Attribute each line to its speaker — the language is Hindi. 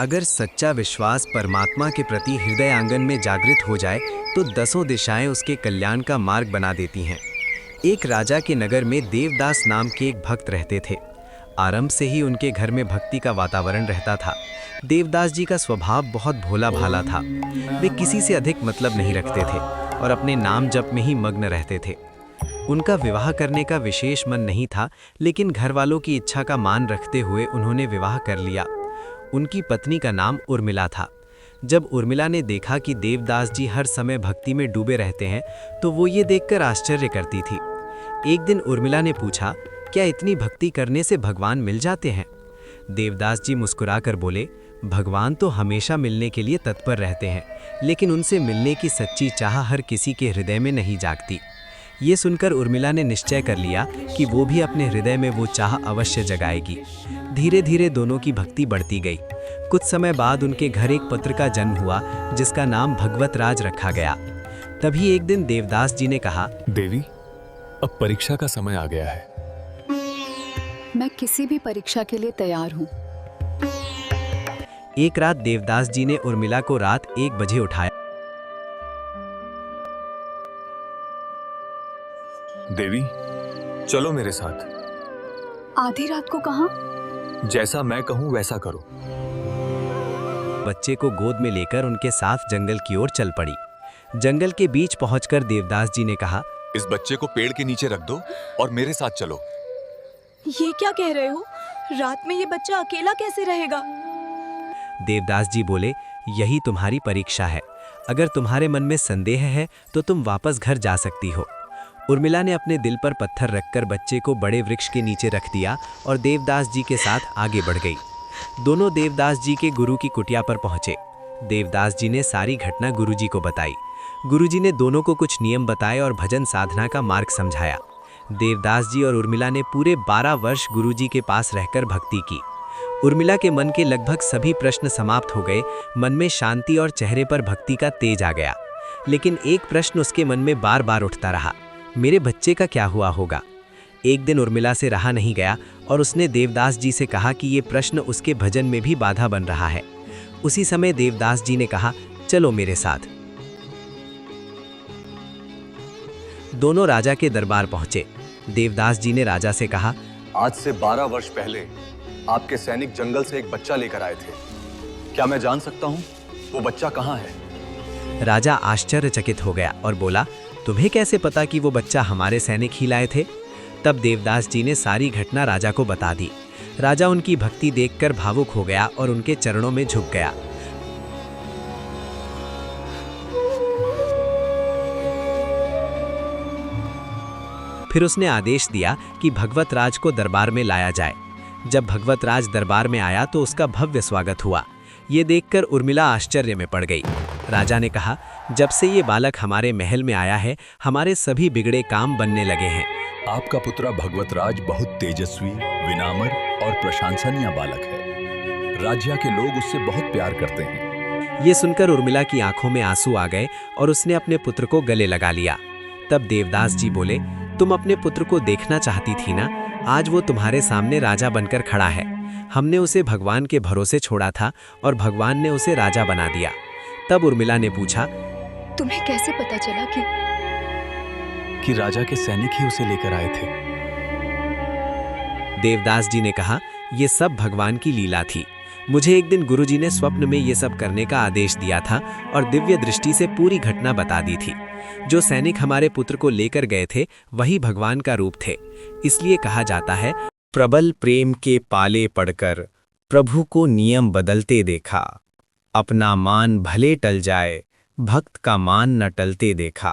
Speaker 1: अगर सच्चा विश्वास परमात्मा के प्रति हृदय आंगन में जागृत हो जाए तो दसों दिशाएं उसके कल्याण का मार्ग बना देती हैं। एक राजा के नगर में देवदास नाम के एक भक्त रहते थे। आरंभ से ही उनके घर में भक्ति का वातावरण रहता था। देवदास जी का स्वभाव बहुत भोला भाला था। वे किसी से अधिक मतलब नहीं रखते थे और अपने नाम जप में ही मग्न रहते थे। उनका विवाह करने का विशेष मन नहीं था, लेकिन घर वालों की इच्छा का मान रखते हुए उन्होंने विवाह कर लिया। उनकी पत्नी का नाम उर्मिला था। जब उर्मिला ने देखा कि देवदास जी हर समय भक्ति में डूबे रहते हैं तो वो ये देखकर आश्चर्य करती थी। एक दिन उर्मिला ने पूछा, क्या इतनी भक्ति करने से भगवान मिल जाते हैं? देवदास जी मुस्कुराकर बोले, भगवान तो हमेशा मिलने के लिए तत्पर रहते हैं, लेकिन उनसे मिलने की सच्ची चाह हर किसी के हृदय में नहीं जागती। ये सुनकर उर्मिला ने निश्चय कर लिया कि वो भी अपने हृदय में वो चाह अवश्य जगाएगी। धीरे धीरे दोनों की भक्ति बढ़ती गई। कुछ समय बाद उनके घर एक पुत्र का जन्म हुआ जिसका नाम भगवत राज रखा गया। तभी एक दिन देवदास जी ने कहा,
Speaker 2: देवी, अब परीक्षा का समय आ गया है।
Speaker 3: मैं किसी भी परीक्षा के लिए तैयार हूँ।
Speaker 1: एक रात देवदास जी ने उर्मिला को रात 1 बजे उठाया।
Speaker 2: देवी, चलो मेरे साथ।
Speaker 3: आधी रात को कहाँ?
Speaker 2: जैसा मैं कहूँ वैसा करो।
Speaker 1: बच्चे को गोद में लेकर उनके साथ जंगल की ओर चल पड़ी। जंगल के बीच पहुंचकर देवदास जी ने कहा,
Speaker 4: इस बच्चे को पेड़ के नीचे रख दो और मेरे साथ चलो।
Speaker 5: ये क्या कह रहे हो? रात में ये बच्चा अकेला कैसे रहेगा?
Speaker 1: देवदास जी बोले, यही तुम्हारी परीक्षा है। अगर तुम्हारे मन में संदेह है तो तुम वापस घर जा सकती हो। उर्मिला ने अपने दिल पर पत्थर रखकर बच्चे को बड़े वृक्ष के नीचे रख दिया और देवदास जी के साथ आगे बढ़ गई। दोनों देवदास जी के गुरु की कुटिया पर पहुंचे। देवदास जी ने सारी घटना गुरुजी को बताई। गुरुजी ने दोनों को कुछ नियम बताए और भजन साधना का मार्ग समझाया। देवदास जी और उर्मिला ने पूरे 12 वर्ष गुरुजी के पास रहकर भक्ति की। उर्मिला के मन के लगभग सभी प्रश्न समाप्त हो गए। मन में शांति और चेहरे पर भक्ति का तेज आ गया। लेकिन एक प्रश्न उसके मन में बार बार उठता रहा, मेरे बच्चे का क्या हुआ होगा? एक दिन उर्मिला से रहा नहीं गया और उसने देवदास जी से कहा कि ये प्रश्न उसके भजन में भी बाधा बन रहा है। उसी समय देवदास जी ने कहा, चलो मेरे साथ। दोनों राजा के दरबार पहुंचे। देवदास जी ने राजा से कहा,
Speaker 6: आज से 12 वर्ष पहले आपके सैनिक जंगल से एक बच्चा लेकर आए थे। क्या मैं जान सकता हूं वो बच्चा कहां है?
Speaker 1: राजा आश्चर्यचकित हो गया और बोला, तुम्हें कैसे पता कि वो बच्चा हमारे सैनिक ही लाए थे? तब देवदास जी ने सारी घटना राजा को बता दी। राजा उनकी भक्ति देखकर भावुक हो गया और उनके चरणों में झुक गया। फिर उसने आदेश दिया कि भगवत राज को दरबार में लाया जाए। जब भगवत राज दरबार में आया तो उसका भव्य स्वागत हुआ। ये देखकर उर्मिला आश्चर्य में पड़ गई। राजा ने कहा, जब से ये बालक हमारे महल में आया है, हमारे सभी बिगड़े काम बनने लगे हैं।
Speaker 4: आपका पुत्र भगवत राज बहुत तेजस्वी, विनम्र और प्रशंसनीय बालक है। राज्य के लोग उससे बहुत प्यार करते हैं।
Speaker 1: ये सुनकर उर्मिला की आंखों में आंसू आ गए और उसने अपने पुत्र को गले लगा लिया। तब देवदास जी बोले, तुम अपने पुत्र को देखना चाहती थी ना? आज वो तुम्हारे सामने राजा बनकर खड़ा है। हमने उसे भगवान के भरोसे छोड़ा था और भगवान ने उसे राजा बना दिया। तब उर्मिला ने पूछा,
Speaker 3: तुम्हें कैसे पता चला
Speaker 2: कि राजा के सैनिक ही उसे लेकर आए थे?
Speaker 1: देवदास जी ने कहा, ये सब भगवान की लीला थी। मुझे एक दिन गुरुजी ने स्वप्न में ये सब करने का आदेश दिया था और दिव्य दृष्टि से पूरी घटना बता दी थी। जो सैनिक हमारे पुत्र को लेकर गए थे वही भगवान का रूप थे। इसलिए कहा जाता है, प्रबल प्रेम के पाले पड़कर प्रभु को नियम बदलते देखा। अपना मान भले टल जाए, भक्त का मान न टलते देखा।